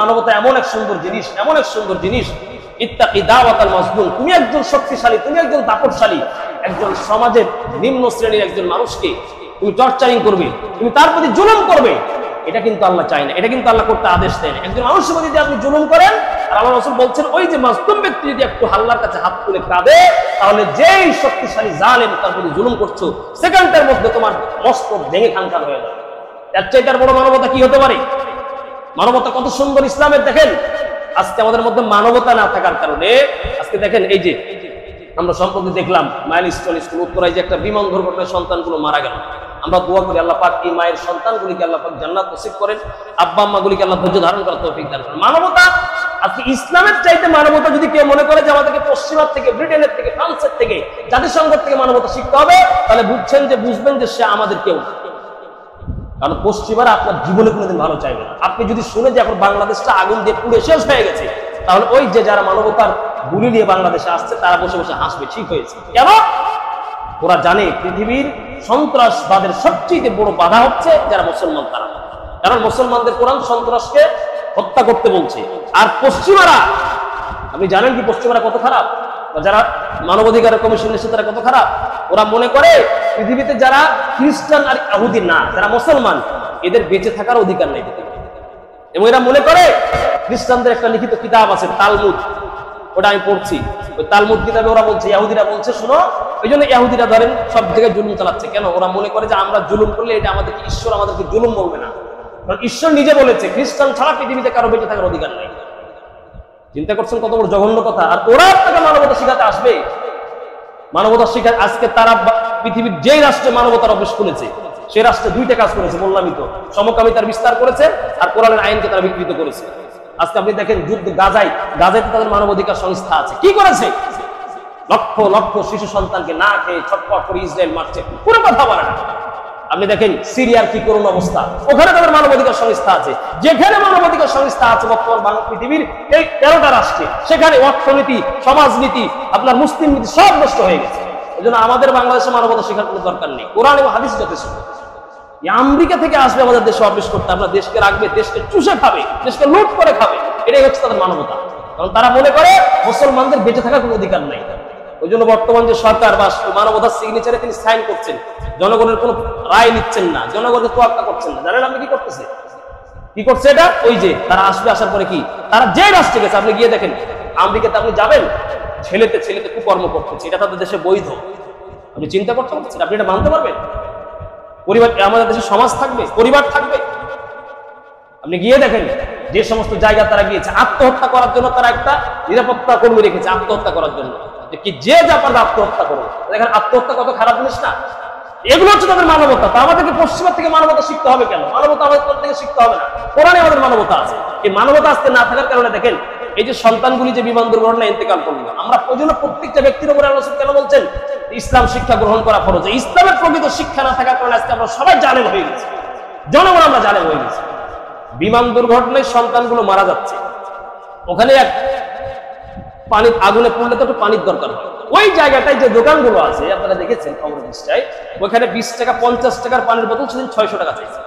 মানবতা এমন এক সুন্দর জিনিস, এমন এক সুন্দর জিনিস। ইত্তাকি দাওয়াতাল মাজলুম, তুমি একজন শক্তিশালী, তুমি একজন দাপটশালী, একজন সমাজের নিম্ন শ্রেণীর একজন মানুষকে তুমি টর্চারিং করবে, তুমি তার প্রতি জুলুম করবে, এটা কিন্তু আল্লাহ চায় না, এটা কিন্তু আল্লাহ করতে আদেশ দেয় না। একজন মানুষের প্রতি যদি আপনি জুলুম করেন, আর আল্লাহ রাসূল বলছেন ওই যে মাজলুম ব্যক্তি যদি একটু আল্লাহর কাছে হাত তুলে কাঁদে, তাহলে যেই শক্তিশালী জালেম তার প্রতি জুলুম করছো, সেকেন্ডের মধ্যে তোমার মস্তক ভেঙে খানখান হয়ে যাবে। এর চাইতে বড় মানবতা কি হতে পারে? মানবতা কত সুন্দর ইসলামের। দেখেন আজকে আমাদের মধ্যে মানবতা না থাকার কারণে আজকে দেখেন এই যে আমরা সম্প্রতি দেখলাম মাইলস্টোন স্কুল উত্তরায় যে একটা বিমান দুর্ঘটনায় সন্তানগুলো মারা গেল। আমরা দোয়া করি আল্লাহ পাক এই মায়ের সন্তানগুলিকে আল্লাহ পাক জান্নাত নসিব করেন, আব্বা আম্মাগুলিকে আল্লাহ ধৈর্য ধারণ করার তৌফিক দান করেন। মানবতা আজকে ইসলামের চাইতে মানবতা যদি কেউ মনে করে যে আমাদেরকে পশ্চিমার থেকে, ব্রিটেনের থেকে, ফ্রান্সের থেকে, জাতিসংঘ থেকে মানবতা শিখতে হবে, তাহলে বুঝবেন যে সে আমাদের কেউ। কারণ পশ্চিমারা আপনার জীবনে কোনোদিন ভালো চাইবে না। আপনি যদি শুনে যে এখন বাংলাদেশটা আগুন দিয়ে পুড়ে শেষ হয়ে গেছে, তাহলে ওই যে যারা মানবতার গুলি নিয়ে বাংলাদেশে আসছে তারা বসে বসে হাসবে, ঠিক হয়েছে। কেন? ওরা জানে পৃথিবীর সন্ত্রাসবাদের সবচেয়ে বড় বাধা হচ্ছে যারা মুসলমান, তারা। কারণ মুসলমানদের কোরআন সন্ত্রাসকে হত্যা করতে বলছে। আর পশ্চিমারা, আপনি জানেন কি পশ্চিমারা কত খারাপ? যারা মানবাধিকার কমিশন এসে তারা কত খারাপ? ওরা মনে করে পৃথিবীতে যারা খ্রিস্টান আর ইহুদি না, যারা মুসলমান, এদের বেঁচে থাকার অধিকার নেই। এবং এরা মনে করে খ্রিস্টানদের একটা লিখিত কিতাব আছে তালমুদ, ওটা আমি পড়ছি, ওই তালমুদ কিতাবে ওরা বলছে, ইহুদিরা বলছে শোনো, ওই জন্য ইহুদিরা ধরেন সব জায়গায় জুলুম চালাচ্ছে। কেন? ওরা মনে করে যে আমরা জুলুম করলে এটা আমাদেরকে ঈশ্বর আমাদেরকে জুলুম বলবে না, কারণ ঈশ্বর নিজে বলেছে খ্রিস্টান ছাড়া পৃথিবীতে কারো বেঁচে থাকার অধিকার নেই। চিন্তা করছেন কত বড় জঘন্য কথা? আর ওরা আপনাকে মানবতা শিখাতে আসবে, মানবতা শিখা। আজকে তারা পৃথিবীর যেই রাষ্ট্রে মানবতার অভ্যাস খুলেছে, সেই রাষ্ট্রে দুইটা কাজ করেছে, বললামই তো, সমকামিতার বিস্তার করেছে আর কোরআনের আইনকে তারা বিকৃত করেছে। আজকে আপনি দেখেন যুদ্ধ গাজায় তাদের মানবাধিকার সংস্থা আছে, কি করেছে? লক্ষ লক্ষ শিশু সন্তানকে না খেয়ে ছটফট করে ইসরায়েল মারছে, কোনো কথা বলে না। আপনি দেখেন সিরিয়ার কি করুণ অবস্থা, ওখানে তাদের মানবাধিকার সংস্থা আছে। যেখানে মানবাধিকার সংস্থা আছে বর্তমান পৃথিবীর এই 13টা রাষ্ট্রে, সেখানে অর্থনীতি, সমাজনীতি, আপনার মুসলিম নীতি সব নষ্ট হয়ে গেছে। এই জন্য আমাদের বাংলাদেশে মানবতা শেখার কোনো দরকার নেই, কোরআন এবং হাদিস যথেষ্ট। আমেরিকা থেকে আসবে আমাদের দেশে অভ্যাস করতে, আপনার দেশকে রাখবে, দেশকে চুষে খাবে, দেশকে লুট করে খাবে, এটাই হচ্ছে তাদের মানবতা। কারণ তারা মনে করে মুসলমানদের বেঁচে থাকার কোনো অধিকার নেই। ওই জন্য বর্তমান যে সরকার বা মানবতার সিগনেচারে তিনি সাইন করছেন, জনগণের কোনো রায় নিচ্ছেন না, জনগণকে তোয়াক্কা করছেন না। জানেন আপনি কি করতেছে? কি করছে এটা? ওই যে তারা আসবে, আসার পরে কি তারা যে রাষ্ট্রে গেছে, আপনি গিয়ে দেখেন আমেরিকাতে আপনি যাবেন, ছেলেতে কুকর্ম করতেছে, এটা তাদের দেশে বৈধ। আপনি চিন্তা করতে পারছেন? আপনি এটা মানতে পারবেন? পরিবার, আমাদের দেশে সমাজ থাকবে, পরিবার থাকবে? আপনি গিয়ে দেখেন যে সমস্ত জায়গা তারা গিয়েছে আত্মহত্যা করার জন্য, তারা একটা নিরাপত্তা কর্মী রেখেছে আত্মহত্যা করার জন্য, কি যে যা পারবে আত্মহত্যা করবে। দেখেন আত্মহত্যা কত খারাপ জিনিস না? এগুলো হচ্ছে তাদের মানবতা। তা আমাদেরকে পশ্চিমের থেকে মানবতা শিখতে হবে কেন? মানবতা আমাদের থেকে শিখতে হবে না, কোরআনে আমাদের মানবতা আছে। এই মানবতা আজকে না থাকার কারণে দেখেন এই যে সন্তানগুলি যে বিমান দুর্ঘটনায় ইন্তেকাল করলো, আমরা ওই জন্য প্রত্যেকটা ব্যক্তির উপরে আল্লাহ কেন বলছেন ইসলাম শিক্ষা গ্রহণ করা ফরজ। ইসলামের প্রকৃত শিক্ষা না থাকার কারণে আজকে আমরা সবাই জালেম হয়ে গেছি, জনগণ আমরা জালেম হয়ে গেছি। বিমান দুর্ঘটনায় সন্তানগুলো মারা যাচ্ছে, ওখানে এক পানি আগুনে পড়লে তো একটু পানির দরকার হয়। ওই জায়গাটায় যে দোকানগুলো আছে আপনারা দেখেছেন খবর পৃষ্ঠায়, ওইখানে 20 টাকা 50 টাকার পানির বোতল সেদিন 600 টাকা চাইছে।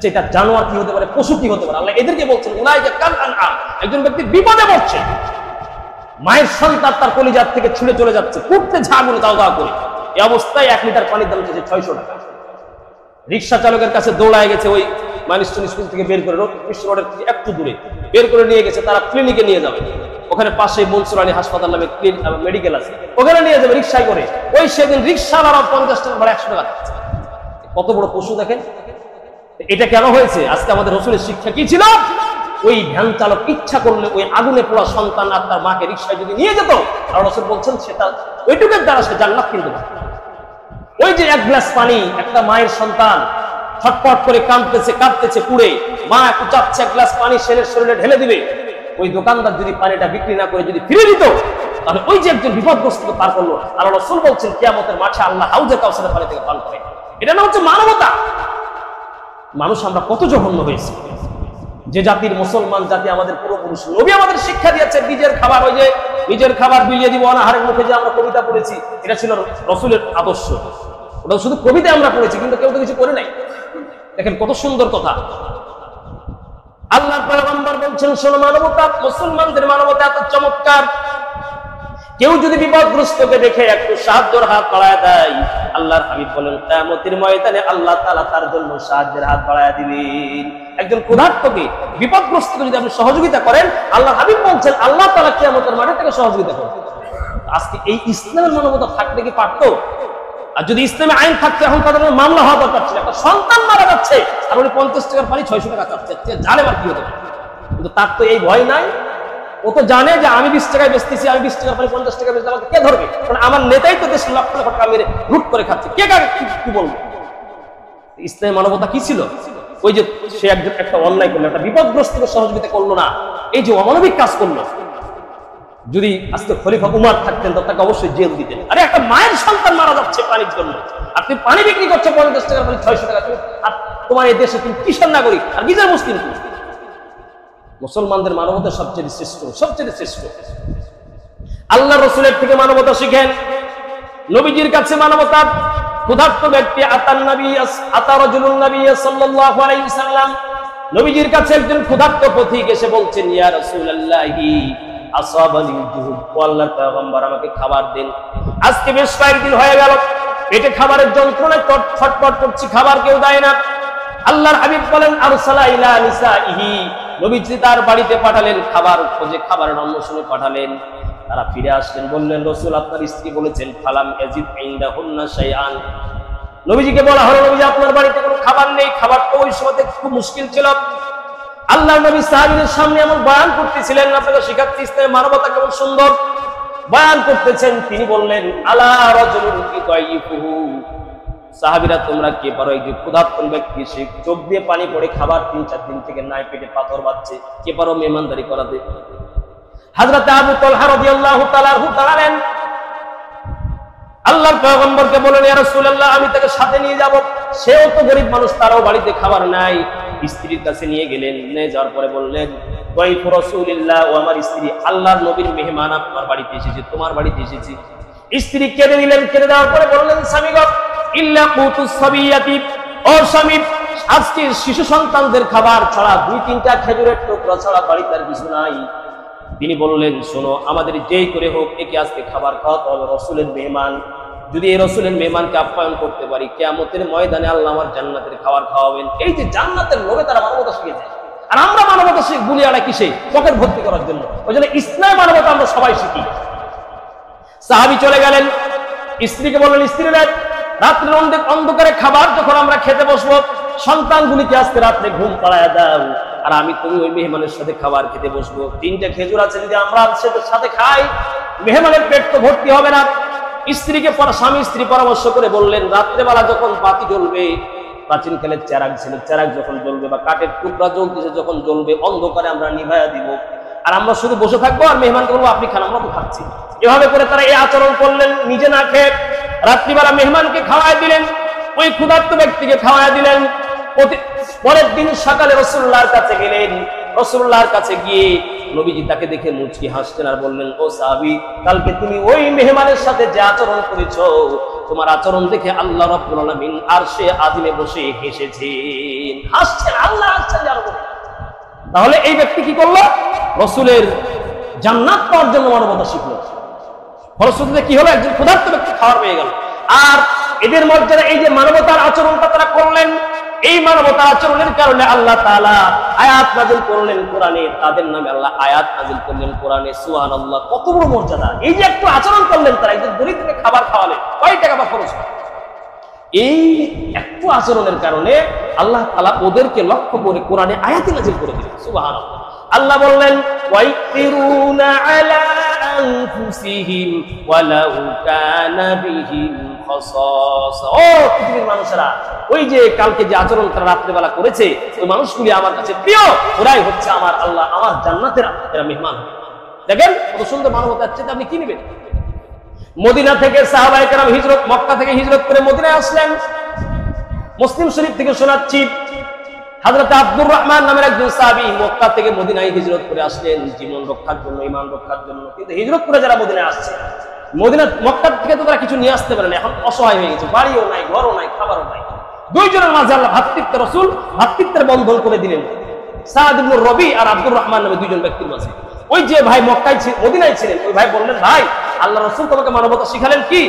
এটা জানোয়ার কি হতে পারে, পশু কি হতে পারে? আল্লাহ এদেরকে বলছেন উলাইকা কাল আনআম। একজন ব্যক্তি বিপদে পড়ছে, মায়ের সন্তান তার কলিজার থেকে ছুঁড়ে চলে যাচ্ছে, কুটতে ঝাগুলো দাও দাও করে, এই অবস্থায় 1 লিটার পানির দাম চাইছে 600 টাকা। রিক্সা চালকের কাছে দৌড়ায় গেছে, ওই মাইলস্টোন স্কুল থেকে বের করে রোডের থেকে একটু দূরে বের করে নিয়ে গেছে, তারা ক্লিনিকে নিয়ে যাবে। ওখানে পাশে মনসুর আলী হাসপাতাল নামে মেডিকেল আছে, ওখানে নিয়ে যাবে রিক্সায় করে। ওই সেদিন রিক্সাওয়ালা 50 টাকা ভাড়া 100 টাকা দিচ্ছে। কত বড় পশু দেখেন। এটা কেন হয়েছে? আজকে আমাদের রাসূলের শিক্ষা কি ছিল? ওই ভ্যান চালক ইচ্ছা করলে ওই আগুনে পোড়া সন্তান আর তার মাকে রিক্সায় যদি নিয়ে যেত, আর রাসূল বলছেন সেটা ওইটুকুর দ্বারা সে জান্নাত কিনতে পারত। ওই যে 1 গ্লাস পানি, একটা মায়ের সন্তান ছটফট করে কাঁদতেছে পুড়ে, মা একটু চাচ্ছে 1 গ্লাস পানি ছেলের শরীরে ঢেলে দিবে, ওই দোকানদার যদি পানিটা বিক্রি না করে যদি ফিরে দিত, তাহলে ওই যে একজন বিপদগ্রস্তকে পার করলো। আল্লাহ রাসূল বলছেন কিয়ামতের মাঠে আল্লাহ হাউজে কাউসারের পানি থেকে পান করে। এটা না হচ্ছে মানবতা? মানুষ আমরা কত জঘন্য হয়েছে। যে জাতির মুসলমান জাতি আমাদের পূর্বপুরুষ, নবী আমাদের শিক্ষা দিয়েছে নিজের খাবার, ওই যে নিজের খাবার বিলিয়ে দিব অনাহারের মুখে, যে আমরা কবিতা পড়েছি, এটা ছিল রাসূলের আদর্শ। ওটা শুধু কবিতা আমরা পড়েছি, কিন্তু কেউ তো কিছু করে নাই। দেখেন কত সুন্দর কথা। আল্লাহর পয়গম্বর বলছেন, শোনো মানবতা, মুসলমানদের মানবতা এত চমৎকার, কেউ যদি বিপদগ্রস্তকে দেখে একটু সাহায্যের হাত বাড়ায় দেয়, আল্লাহর হাবিব বলেন কিয়ামতের ময়দানে আল্লাহ তাআলা তার জন্য সাহায্যের হাত বাড়ায় দিবেন। একজন ক্ষুধার্তকে, বিপদগ্রস্তকে যদি আপনি সহযোগিতা করেন, আল্লাহর হাবিব বলছেন আল্লাহ তাআলা কিয়ামতের মাঠে থেকে সহযোগিতা করবেন। আজকে এই ইসলামের মানবতা থাকলে কি পারতো? আর যদি ইসলামে আইন থাকতো, এখন তাদের মামলা হওয়া দরকার ছিল। একটা সন্তান মারা যাচ্ছে আর উনি 50 টাকার পানি 600 টাকা চাচ্ছে, জানে আর কি হতো। কিন্তু তার তো এই ভয় নাই। ও তো জানে যে আমি 20 টাকায় বেচতেছি, আমি 20 টাকার পানি 50 টাকা বেচতে আমাকে কে ধরবে? কারণ আমার নেতাই তো দেশের লক্ষ লক্ষ টাকা মেরে লুট করে খাচ্ছে, কে কাকে কি বলবো? ইসলামের মানবতা কি ছিল? ওই যে সে একজন একটা অন্যায় করলো, একটা বিপদগ্রস্তকে সহযোগিতা করলো না, এই যে অমানবিক কাজ করলো। যদি আজকে খলিফা উমর থাকতেন তো তাকে অবশ্যই জেল দিতেন। আরে একটা মায়ের সন্তান মারা যাচ্ছে পানির জন্য, আপনি পানি বিক্রি করছো 50 টাকার পানি 600 টাকা, আর তোমার এই দেশে তুমি কিসের নাগরিক আর নিজের মুসলিম? মুসলমানদের মানবতা সবচেয়ে শ্রেষ্ঠ, সবচেয়ে শ্রেষ্ঠ। আল্লাহ রসুলের থেকে মানবতা শিখেন, নবীজির কাছে মানবতা। ক্ষুধার্ত ব্যক্তি নবীজির কাছে একজন ক্ষুধার্ত পথিক এসে বলছেন, ইয়া রাসূলুল্লাহি আসাবানি জুহুদ, আল্লাহর পয়গম্বর আমাকে খাবার দিন, আজকে বেশ কয়েকদিন হয়ে গেল পেটে খাবারের যন্ত্রণায় ছটফট করছি, খাবার কেউ দেয় না। আল্লাহর হাবিব বলেন আরসালা ইলা নিসাইহি, নবীজি তার বাড়িতে পাঠালেন, খাবার খোঁজে, খাবারের অন্বেষণে পাঠালেন। তারা ফিরে আসলেন, বললেন রাসূল আপনার স্ত্রী বলেছেন ফালাম ইয়াজিদ ইনদাহুন্না শাইআন। নবীজিকে বলা হলো, নবীজি আপনার বাড়িতে কোনো খাবার নেই, খাবার তো ওই সময়তে খুব মুশকিল ছিল। আল্লাহর নবী সাহাবীদের সামনে এমন বয়ান করতেছিলেন, আপনাকে শিখাচ্ছি ইসলামের মানবতা কেমন সুন্দর, বয়ান করতেছেন। তিনি বললেন আলা রাজুলুন ইদাইফুহু, সাহাবীরা তোমরা কে পারো এই যে ক্ষুধার্ত ব্যক্তি, সে চোখ দিয়ে পানি পড়ে, খাবার 3-4 দিন থেকে নাই, পেটে পাথর বাজছে, কে পারো মেহমানদারি করাতে? হযরত আবু তালহা রাদিয়াল্লাহু তাআলা দাঁড়ালেন, আল্লাহর পয়গম্বরকে বলেন ইয়া রাসূলুল্লাহ আমি তাকে সাথে নিয়ে যাব, সেও তো গরিব মানুষ, তারও বাড়িতে খাবার নাই। স্ত্রীর কাছে নিয়ে গেলেন, নিয়ে যাওয়ার পরে বললেন দাইফু রাসূলিল্লাহ, ও আমার স্ত্রী, আল্লাহর নবীর মেহমান আপনার বাড়িতে এসেছে, তোমার বাড়িতে এসেছি। স্ত্রী কেঁদে দিলেন, কেঁদে দেওয়ার পরে বললেন স্বামী গো ইল্লা কুতুস সাবিয়াতি, ও স্বামী আজকে শিশু সন্তানদের খাবার ছাড়া 2-3টা খেজুরের টুকরা ছাড়া বাড়িতে আর কিছু নাই। তিনি বললেন শোনো, আমাদের যেই করে হোক একে আজকে খাবার খাওয়াতে হবে, রসুলের মেহমান, যদি এই রসুলের মেহমানকে আপ্যায়ন করতে পারি, কিয়ামতের ময়দানে আল্লাহ আমার জান্নাতের খাবার খাওয়াবেন। এই যে জান্নাতের লোভে তারা মানবতা শিখেছে, আর আমরা মানবতা শিখ বুনিয়াটা কিসে? পকেট ভর্তি করার জন্য। ওই জন্য ইসলাম মানবতা আমরা সবাই শিখি। সাহাবী চলে গেলেন, স্ত্রীকে বললেন স্ত্রী রাত্রের অন্ধকারে খাবার যখন আমরা খেতে বসবো, সন্তানগুলিকে আজকে রাত্রে ঘুম পাড়ায় দাও, আর তুমি ওই মেহমানের সাথে খাবার খেতে বসবো। 3টা খেজুর আছে, যদি আমরা সাথে খাই মেহমানের পেট তো ভর্তি হবে না। স্ত্রীকে স্বামী স্ত্রী পরামর্শ করে বললেন রাত্রেবেলা যখন বাতি জ্বলবে, প্রাচীনকালের চেরাগ ছিল, চেরাগ যখন জ্বলবে বা কাঠের টুকরা জ্বলতেছে যখন জ্বলবে, অন্ধকারে আমরা নিভাইয়া দিব, আর আমরা শুধু বসে থাকবো আর মেহমানকে বলবো আপনি খান, আমরা তো খাচ্ছি। এভাবে করে তারা এই আচরণ করলেন, নিজে না খেয়ে রাত্রিবেলা মেহমানকে খাওয়াই দিলেন, ওই ক্ষুধার্ত ব্যক্তিকে খাওয়াই দিলেন। পরের দিন সকালে রাসূলুল্লাহর কাছে গেলেন, রাসূলুল্লাহর কাছে গিয়ে নবীজি তাকে দেখে মুচকি হাসলেন আর বললেন ও সাহাবী, কালকে তুমি ওই মেহমানের সাথে যে আচরণ করেছো, তোমার আচরণ দেখে আল্লাহ রাব্বুল আলামিন আরশে আজিমে বসে হেসেছেন। হাসছেন, আল্লাহ হাসছেন যার উপরে। তাহলে এই ব্যক্তি কি করলো? রাসূলের জান্নাত পাওয়ার জন্য মানবতা শিখলো। ফলশ্রুতিতে কি হলো? একজন ক্ষুধার্ত ব্যক্তি খাবার পেয়ে গেল। আর এদের মর্যাদা, এই যে মানবতার আচরণটা তারা করলেন, এই মানবতার আচরণের কারণে আল্লাহ তাআলা আয়াত নাযিল করলেন কোরআনে, তাদের নামে আল্লাহ আয়াত নাযিল করলেন কোরআনে। সুবহানাল্লাহ, কত বড় মর্যাদা! এই যে একটু আচরণ করলেন, তারা একজন দরিদ্রকে খাবার খাওয়ালেন, কয় টাকা বা খরচ? এই একটু আচরণের কারণে আল্লাহ তাআলা ওদেরকে লক্ষ্য করে কোরআনে আয়াত নাযিল করে দিলেন। সুবহানাল্লাহ। আল্লাহ বললেন ওয়াইতিরুনা আলা আনফুসিহিম ওয়ালাউ কানা বিহিম খাসাসা। ও পৃথিবীর মানুষেরা, ওই যে কালকে যে আচরণ তারা রাত্রিবেলা করেছে, ওই মানুষগুলি আমার কাছে প্রিয়, ওরাই হচ্ছে আমার আল্লাহ, আমার জান্নাতের মেহমান। দেখেন কত সুন্দর মানবতা, চেয়ে আপনি কি নেবেন? মদিনা থেকে সাহাবায়ে কেরাম হিজরত, মক্কা থেকে হিজরত করে মদিনায় আসলেন। মুসলিম শরীফ থেকে শোনাচ্ছি, হযরত আব্দুর রহমান নামের একজন সাহাবী মক্কা থেকে মদিনায় হিজরত করে আসলেন জীবন রক্ষার জন্য, ঈমান রক্ষার জন্য। কিন্তু হিজরত করে যারা মদিনায় আসছে, মক্কা থেকে তো তারা কিছু নিয়ে আসতে পারে না, এখন অসহায় হয়ে গেছে, বাড়িও নাই, ঘরও নাই, খাবারও নাই। দুইজনের মাঝে আল্লাহ ভ্রাতৃত্ব, রাসূল ভ্রাতৃত্বের বন্ধন করে দিলেন। সাদ ইবনে রবি আর আব্দুর রহমান নামে দুইজন ব্যক্তির মাঝে। ওই যে ভাই মক্কায় মদিনায় ছিলেন, ওই ভাই বললেন, ভাই আল্লাহ রাসূল তোমাকে মানবতা শিখালেন কি,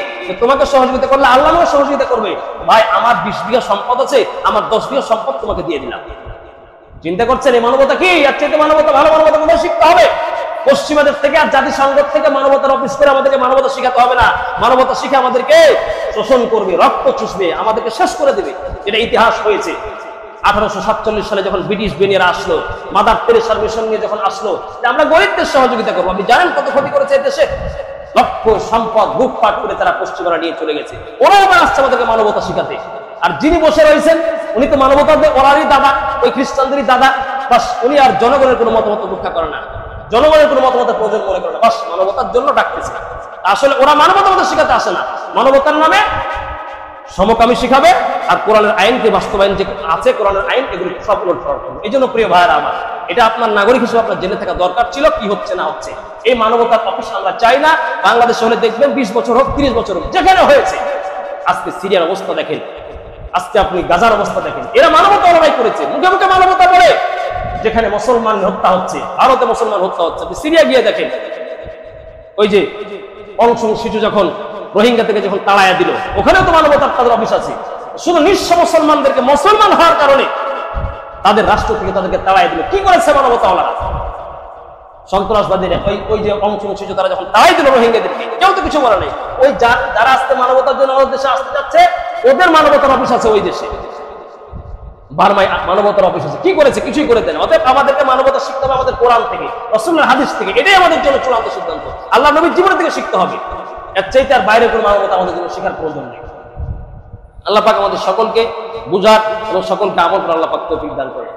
তোমাকে সহযোগিতা করলে আল্লাহ আমাকে সহযোগিতা করবে। ভাই আমার 20 বিঘা সম্পদ আছে, আমার 10 বিঘা সম্পদ তোমাকে দিয়ে দিলাম। চিন্তা করছেন এই মানবতা কি? এর চাইতে মানবতা, ভালো মানবতা কোথায় শিখতে হবে? পশ্চিমাদের থেকে আর জাতিসংঘ থেকে মানবতার অফিস করে আমাদেরকে মানবতা শিখাতে হবে না। মানবতা শিখে আমাদেরকে শোষণ করবে, রক্ত চুষবে, আমাদেরকে শেষ করে দেবে। এটা ইতিহাস হয়েছে। 1847 সালে যখন ব্রিটিশ বেনিয়ারা আসলো, মাদার তেরেসার মিশন নিয়ে যখন আসলো, আমরা গরিবদের সহযোগিতা করবো। আপনি জানেন কত ক্ষতি করেছে এই দেশে? লক্ষ সম্পদ লুটপাট করে তারা পশ্চিমারা নিয়ে চলে গেছে। ওরাও আবার আসছে আমাদেরকে মানবতা শিখাতে। আর যিনি বসে রয়েছেন উনি তো মানবতার ওরারই দাদা, ওই খ্রিস্টানদেরই দাদা। বাস উনি আর জনগণের কোনো মতামত রক্ষা করে না, জনগণের কোনো মতামতের প্রয়োজন মনে করে না, বাস মানবতার জন্য ডাকতেছে। আসলে ওরা মানবতা মতো শিখাতে আসে না, মানবতার নামে সমকামী শিখাবে আর কোরআনের আইনকে বাস্তবায়ন যে আছে, কোরআনের আইন, এগুলি সব উলট করবে। এই জন্য প্রিয় ভাইয়েরা আমার, এটা আপনার নাগরিক হিসেবে আপনার জেনে থাকা দরকার ছিল কি হচ্ছে না হচ্ছে। এই মানবতার অফিস আমরা চাই না। বাংলাদেশে হলে দেখবেন 20 বছর হোক, 30 বছর হোক, যেখানে হয়েছে। আজকে সিরিয়ার অবস্থা দেখেন, আজকে আপনি গাজার অবস্থা দেখেন। এরা মানবতা লড়াই করেছে, মুখে মুখে মানবতা বলে। যেখানে মুসলমান হত্যা হচ্ছে, ভারতে মুসলমান হত্যা হচ্ছে, আপনি সিরিয়া গিয়ে দেখেন। ওই যে অং সান সু চি যখন রোহিঙ্গা থেকে যখন তাড়াইয়া দিল, ওখানেও তো মানবতার তাদের অফিস আছে। শুধু নিঃস্ব মুসলমানদেরকে মুসলমান হওয়ার কারণে তাদের রাষ্ট্র থেকে তাদেরকে তাড়াইয়া দিল। কি করেছে মানবতাওয়ালারা? সন্ত্রাসবাদীরা ওই যে অং সান সু চি তারা যখন তাড়াই দিল রোহিঙ্গাদেরকে, কেউ তো কিছু বলে নাই। ওই যারা আজকে মানবতার জন্য আমাদের দেশে আসতে যাচ্ছে, ওদের মানবতার অফিস আছে ওই দেশে। বার্মায় মানবতার অফিস আছে, কি করেছে? কিছুই করে দেন। অতএব আমাদেরকে মানবতা শিখতে হবে আমাদের কোরআন থেকে, রাসূলের হাদিস থেকে। এটাই আমাদের জন্য চূড়ান্ত সিদ্ধান্ত। আল্লাহ নবীর জীবন থেকে শিখতে হবে। এর চাইতে আর বাইরে কোনো মানবতা আমাদের জন্য শেখার প্রয়োজন নেই। আল্লাহ পাক আমাদের সকলকে বুঝার এবং সকলকে আমল করার আল্লাহ পাক তৌফিক দান করেন।